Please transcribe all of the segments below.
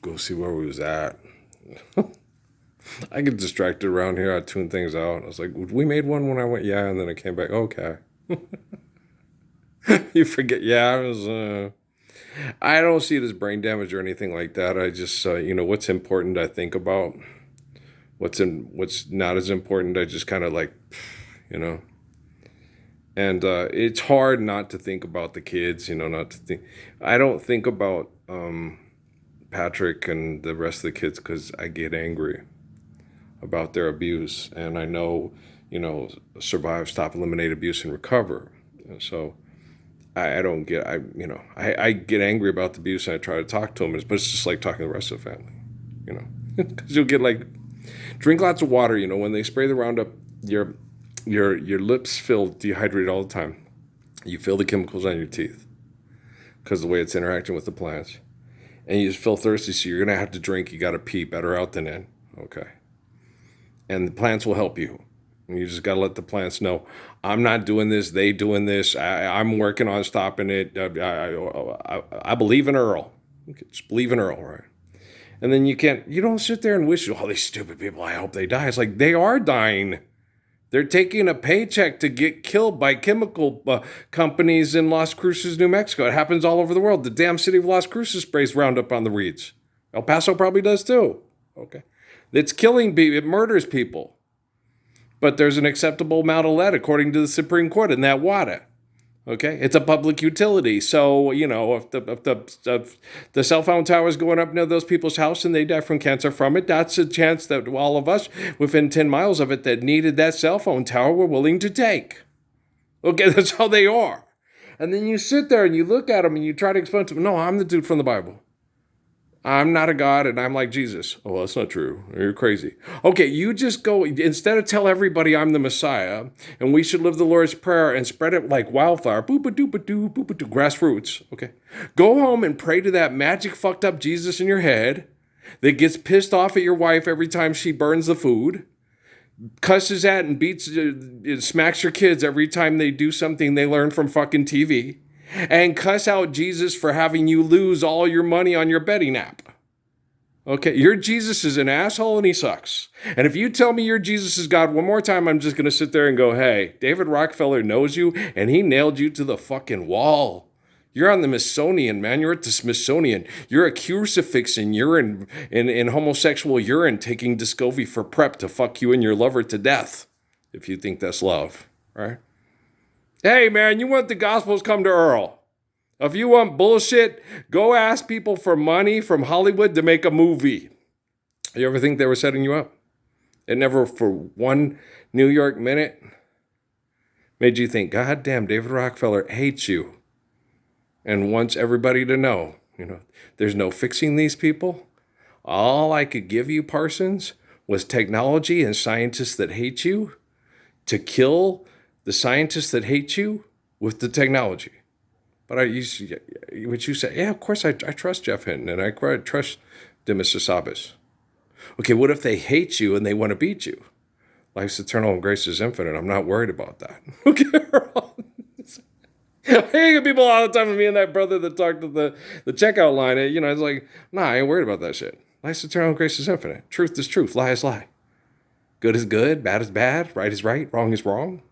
go see where we was at. I get distracted around here. I tune things out. I was like, we made one when I went, yeah, and then I came back. Okay. You forget, yeah, I was, I don't see it as brain damage or anything like that. I just, what's important I think about. What's not as important, I just kind of like, you know. And it's hard not to think about the kids, not to think. I don't think about Patrick and the rest of the kids because I get angry about their abuse. And I know, survive, stop, eliminate abuse, and recover. And so I don't get, I get angry about the abuse and I try to talk to them, but it's just like talking to the rest of the family, because you'll get like, drink lots of water, when they spray the Roundup, your lips feel dehydrated all the time. You feel the chemicals on your teeth because of the way it's interacting with the plants. And you just feel thirsty, so you're going to have to drink. You got to pee, better out than in. Okay. And the plants will help you. And you just got to let the plants know, I'm not doing this, they doing this. I'm working on stopping it. I believe in Earl. Okay, just believe in Earl, right? And then you don't sit there and wish, oh, these stupid people, I hope they die. It's like, they are dying. They're taking a paycheck to get killed by chemical companies in Las Cruces, New Mexico. It happens all over the world. The damn city of Las Cruces sprays Roundup on the reeds. El Paso probably does too. Okay. It's killing people. It murders people. But there's an acceptable amount of lead, according to the Supreme Court, in that water. Okay, it's a public utility. So, if the cell phone tower is going up near those people's house and they die from cancer from it, that's a chance that all of us within 10 miles of it that needed that cell phone tower were willing to take. Okay, that's how they are. And then you sit there and you look at them and you try to explain to them, no, I'm the dude from the Bible. I'm not a God and I'm like Jesus. Oh, that's not true. You're crazy. Okay, you just go, instead of tell everybody I'm the Messiah and we should live the Lord's Prayer and spread it like wildfire, boop-a-doop-a-doo, boop-a-doo, grassroots, okay? Go home and pray to that magic fucked up Jesus in your head that gets pissed off at your wife every time she burns the food, cusses at and beats, smacks your kids every time they do something they learn from fucking TV, and cuss out Jesus for having you lose all your money on your betting app. Okay, your Jesus is an asshole and he sucks. And if you tell me your Jesus is God one more time, I'm just going to sit there and go, hey, David Rockefeller knows you and he nailed you to the fucking wall. You're on the Smithsonian, man. You're at the Smithsonian. You're a crucifix in urine, in homosexual urine, taking Descovy for prep to fuck you and your lover to death, if you think that's love, right? Hey, man, you want the Gospels, come to Earl. If you want bullshit, go ask people for money from Hollywood to make a movie. You ever think they were setting you up? It never for one New York minute made you think, God damn, David Rockefeller hates you and wants everybody to know, there's no fixing these people. All I could give you, Parsons, was technology and scientists that hate you to kill the scientists that hate you with the technology. But what you say, yeah, of course I trust Jeff Hinton and I trust Demis Hassabis. Okay, what if they hate you and they want to beat you? Life's eternal and grace is infinite. I'm not worried about that. Okay, I get people all the time with me and that brother that talked to the checkout line. It's like, nah, I ain't worried about that shit. Life's eternal and grace is infinite. Truth is truth, lie is lie. Good is good, bad is bad, right is right, wrong is wrong.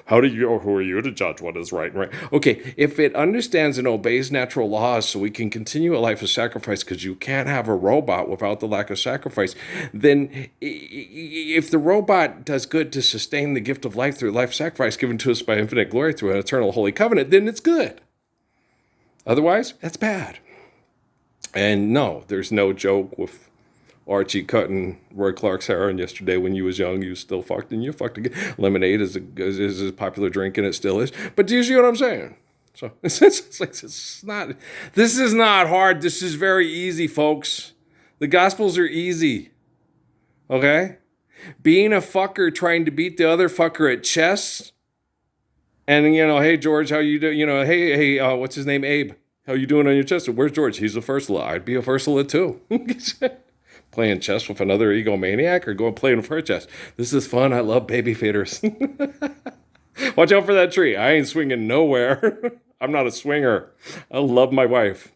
Who are you to judge what is right and right? Okay, if it understands and obeys natural laws so we can continue a life of sacrifice, because you can't have a robot without the lack of sacrifice, then if the robot does good to sustain the gift of life through life sacrifice given to us by infinite glory through an eternal holy covenant, then it's good. Otherwise, that's bad. And no, there's no joke with Archie cutting Roy Clark's hair, and yesterday when you was young, you still fucked, and you fucked again. Lemonade is a popular drink, and it still is. But do you see what I'm saying? So this is not hard. This is very easy, folks. The Gospels are easy. Okay? Being a fucker trying to beat the other fucker at chess, and hey George, how you doing? Hey, what's his name? Abe. How you doing on your chess? Where's George? He's a Fursula. I'd be a Fursula too. Playing chess with another egomaniac or going playing with her chess. This is fun. I love baby faders. Watch out for that tree. I ain't swinging nowhere. I'm not a swinger. I love my wife.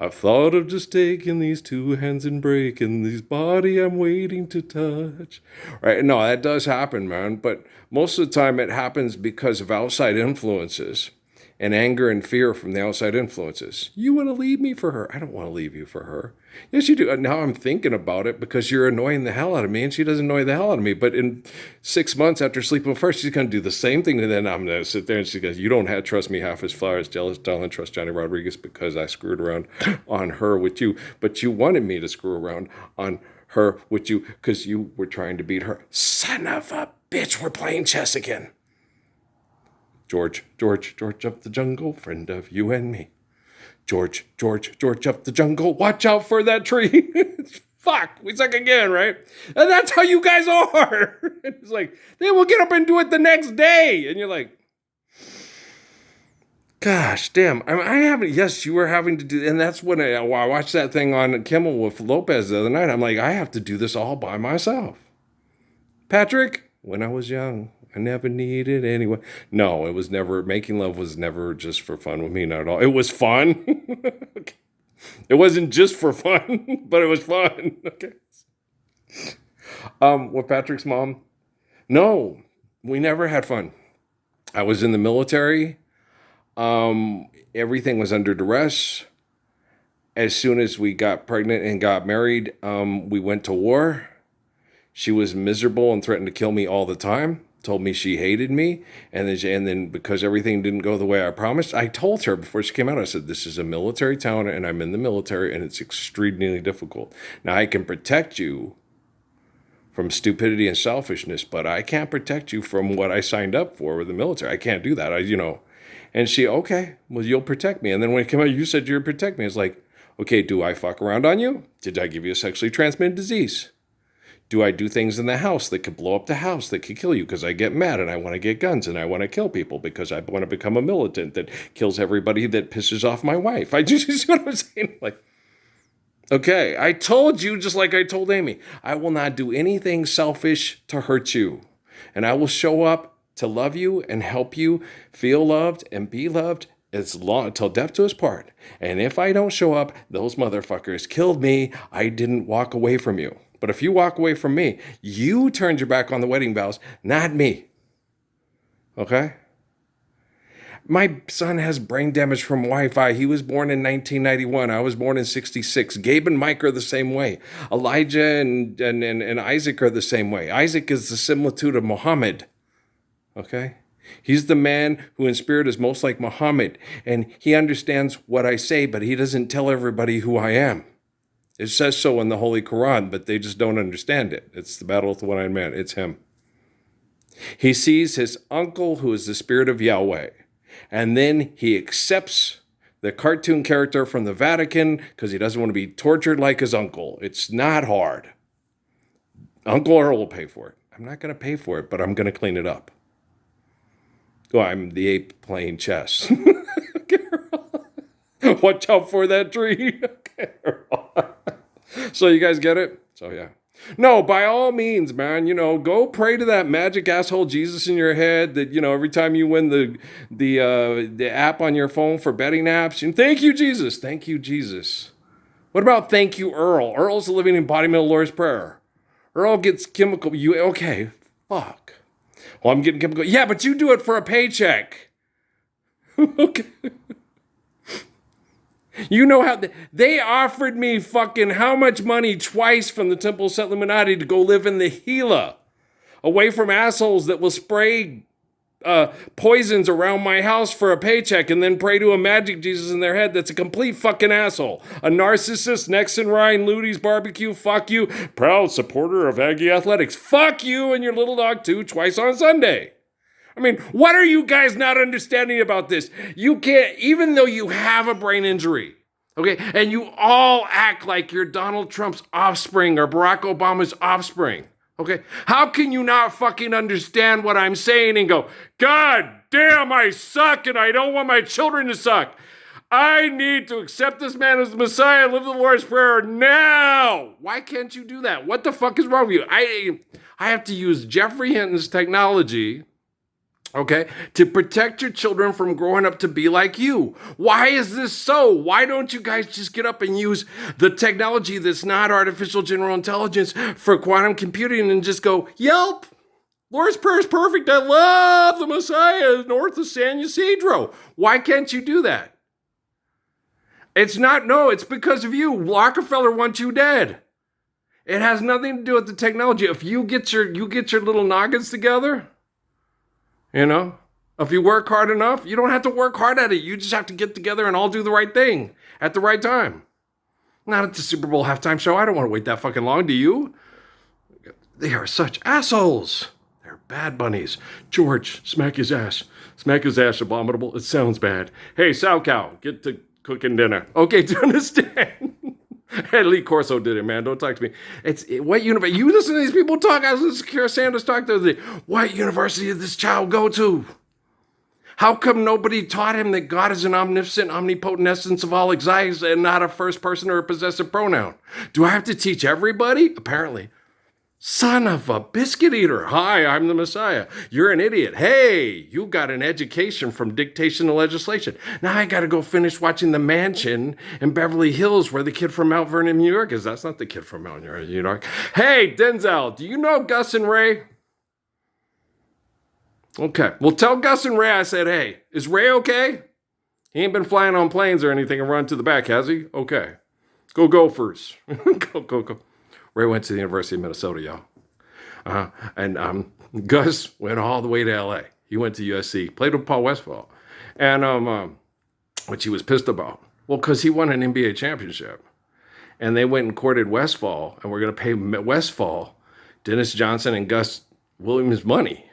I've thought of just taking these two hands and breaking this body I'm waiting to touch. Right? No, that does happen, man. But most of the time it happens because of outside influences and anger and fear from the outside influences. You want to leave me for her? I don't want to leave you for her. Yes, you do. Now I'm thinking about it because you're annoying the hell out of me and she doesn't annoy the hell out of me. But in 6 months after sleeping with her, she's going to do the same thing. And then I'm going to sit there and she goes, you don't have trust me half as far as jealous, darling, trust Johnny Rodriguez because I screwed around on her with you. But you wanted me to screw around on her with you because you were trying to beat her. Son of a bitch, we're playing chess again. George up the jungle, friend of you and me. George up the jungle, watch out for that tree. Fuck, we suck again, right? And that's how you guys are. It's like, they will get up and do it the next day. And you're like, gosh, damn. I haven't, yes, you were having to do, and that's when I watched that thing on Kimmel with Lopez the other night. I'm like, I have to do this all by myself. Patrick, when I was young, I never needed anyone. No, it was never, making love was never just for fun with me, not at all. It was fun. Okay. It wasn't just for fun, but it was fun. Okay. With Patrick's mom, no, we never had fun. I was in the military. Everything was under duress. As soon as we got pregnant and got married, we went to war. She was miserable and threatened to kill me all the time. Told me she hated me, and then because everything didn't go the way I promised, I told her before she came out, I said, this is a military town, and I'm in the military, and it's extremely difficult. Now, I can protect you from stupidity and selfishness, but I can't protect you from what I signed up for with the military. I can't do that. And she, okay, well, you'll protect me. And then when it came out, you said you'd protect me. It's like, okay, do I fuck around on you? Did I give you a sexually transmitted disease? Do I do things in the house that could blow up the house, that could kill you because I get mad and I want to get guns and I want to kill people because I want to become a militant that kills everybody that pisses off my wife? I just, you see what I'm saying? Like, okay, I told you, just like I told Amy, I will not do anything selfish to hurt you. And I will show up to love you and help you feel loved and be loved till death do us part. And if I don't show up, those motherfuckers killed me. I didn't walk away from you. But if you walk away from me, you turned your back on the wedding vows, not me. Okay? My son has brain damage from Wi-Fi. He was born in 1991. I was born in 66. Gabe and Mike are the same way. Elijah and Isaac are the same way. Isaac is the similitude of Muhammad. Okay? He's the man who in spirit is most like Muhammad. And he understands what I say, but he doesn't tell everybody who I am. It says so in the Holy Quran, but they just don't understand it. It's the battle with the one-eyed man. It's him. He sees his uncle, who is the spirit of Yahweh. And then he accepts the cartoon character from the Vatican because he doesn't want to be tortured like his uncle. It's not hard. Uncle Earl will pay for it. I'm not going to pay for it, but I'm going to clean it up. Oh, I'm the ape playing chess. Watch out for that tree. Okay. So you guys get it? So yeah. No, by all means, man, go pray to that magic asshole Jesus in your head that, every time you win the app on your phone for betting apps, and thank you, Jesus. Thank you, Jesus. What about thank you, Earl? Earl's the living embodiment of the Lord's Prayer. Earl gets chemical. Okay, fuck. Well, I'm getting chemical. Yeah, but you do it for a paycheck. Okay. You know how they offered me fucking how much money twice from the Temple of Set Illuminati to go live in the Gila, away from assholes that will spray poisons around my house for a paycheck and then pray to a magic Jesus in their head that's a complete fucking asshole. A narcissist, next in Ryan, Ludi's Barbecue, fuck you. Proud supporter of Aggie Athletics. Fuck you and your little dog too, twice on Sunday. I mean, what are you guys not understanding about this? You can't, even though you have a brain injury, okay, and you all act like you're Donald Trump's offspring or Barack Obama's offspring, okay, how can you not fucking understand what I'm saying and go, God damn, I suck and I don't want my children to suck. I need to accept this man as the Messiah and live the Lord's Prayer now. Why can't you do that? What the fuck is wrong with you? I have to use Jeffrey Hinton's technology Okay, to protect your children from growing up to be like you. Why is this so? Why don't you guys just get up and use the technology that's not artificial general intelligence for quantum computing and just go, Yelp, Lord's Prayer is perfect. I love the Messiah north of San Ysidro. Why can't you do that? It's not, no, it's because of you. Rockefeller wants you dead. It has nothing to do with the technology. If you get your little noggins together, you know, if you work hard enough, you don't have to work hard at it. You just have to get together and all do the right thing at the right time. Not at the Super Bowl halftime show. I don't want to wait that fucking long, do you? They are such assholes. They're bad bunnies. George, smack his ass. Smack his ass, Abominable. It sounds bad. Hey, Sow Cow, get to cooking dinner. Okay, do you understand? Hey, Lee Corso did it, man. Don't talk to me. What university? You listen to these people talk. I was listening to Kara Sanders talk the other day. What university did this child go to? How come nobody taught him that God is an omniscient, omnipotent essence of all existence and not a first person or a possessive pronoun? Do I have to teach everybody? Apparently. Son of a biscuit eater. Hi, I'm the Messiah. You're an idiot. Hey, you got an education from dictation to legislation. Now I got to go finish watching The Mansion in Beverly Hills where the kid from Mount Vernon, New York is. That's not the kid from Mount Vernon, New York. Hey, Denzel, do you know Gus and Ray? Okay. Well, tell Gus and Ray I said, hey, is Ray okay? He ain't been flying on planes or anything and run to the back, has he? Okay. Go Gophers. Go. Ray went to the University of Minnesota, y'all. And Gus went all the way to LA. He went to USC, played with Paul Westphal. And which he was pissed about. Well, because he won an NBA championship. And they went and courted Westphal, and we're going to pay Westphal, Dennis Johnson, and Gus Williams money.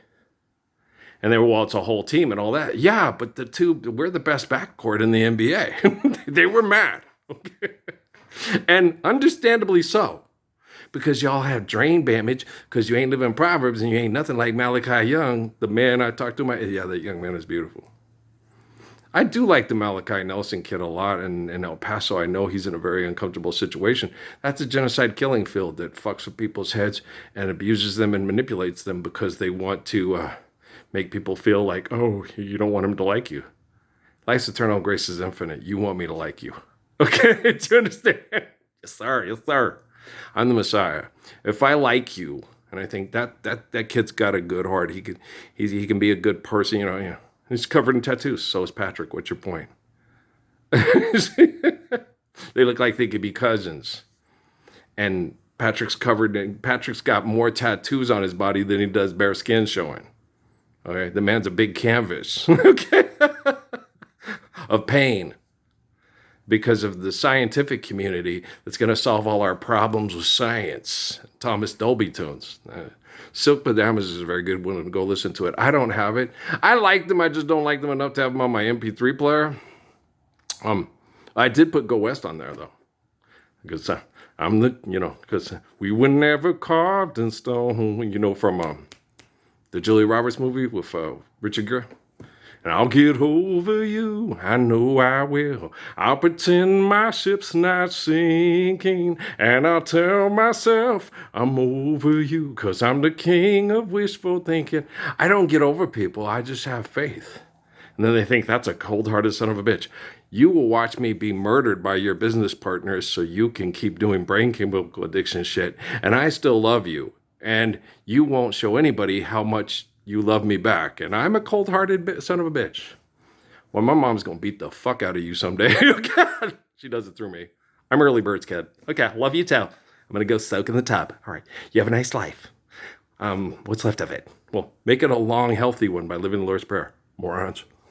And they were, well, it's a whole team and all that. Yeah, but we're the best backcourt in the NBA. They were mad. Okay? And understandably so. Because y'all have drain damage, because you ain't living Proverbs and you ain't nothing like Malachi Young, the man I talked to. That young man is beautiful. I do like the Malachi Nelson kid a lot, and in El Paso, I know he's in a very uncomfortable situation. That's a genocide killing field that fucks with people's heads and abuses them and manipulates them because they want to make people feel like, oh, you don't want him to like you. Life's eternal, grace is infinite. You want me to like you. Okay, do you understand? Yes, sir. Yes, sir. I'm the Messiah. If I like you, and I think that kid's got a good heart, he can be a good person. You know, he's covered in tattoos. So is Patrick. What's your point? They look like they could be cousins. And Patrick's got more tattoos on his body than he does bare skin showing. Okay, the man's a big canvas. Okay, of pain. Because of the scientific community that's going to solve all our problems with science. Thomas Dolby tunes. Silk Pajamas is a very good one to go listen to it. I don't have it. I like them. I just don't like them enough to have them on my MP3 player. I did put Go West on there, though. Because because we were never carved in stone, from the Julia Roberts movie with Richard Gere. And I'll get over you, I know I will. I'll pretend my ship's not sinking, and I'll tell myself I'm over you, 'cause I'm the king of wishful thinking. I don't get over people, I just have faith. And then they think that's a cold-hearted son of a bitch. You will watch me be murdered by your business partners so you can keep doing brain chemical addiction shit, and I still love you. And you won't show anybody how much you love me back. And I'm a cold-hearted son of a bitch. Well, my mom's going to beat the fuck out of you someday. God, she does it through me. I'm early bird's kid. Okay, love you too. I'm going to go soak in the tub. All right, you have a nice life. What's left of it? Well, make it a long, healthy one by living the Lord's Prayer. Morons.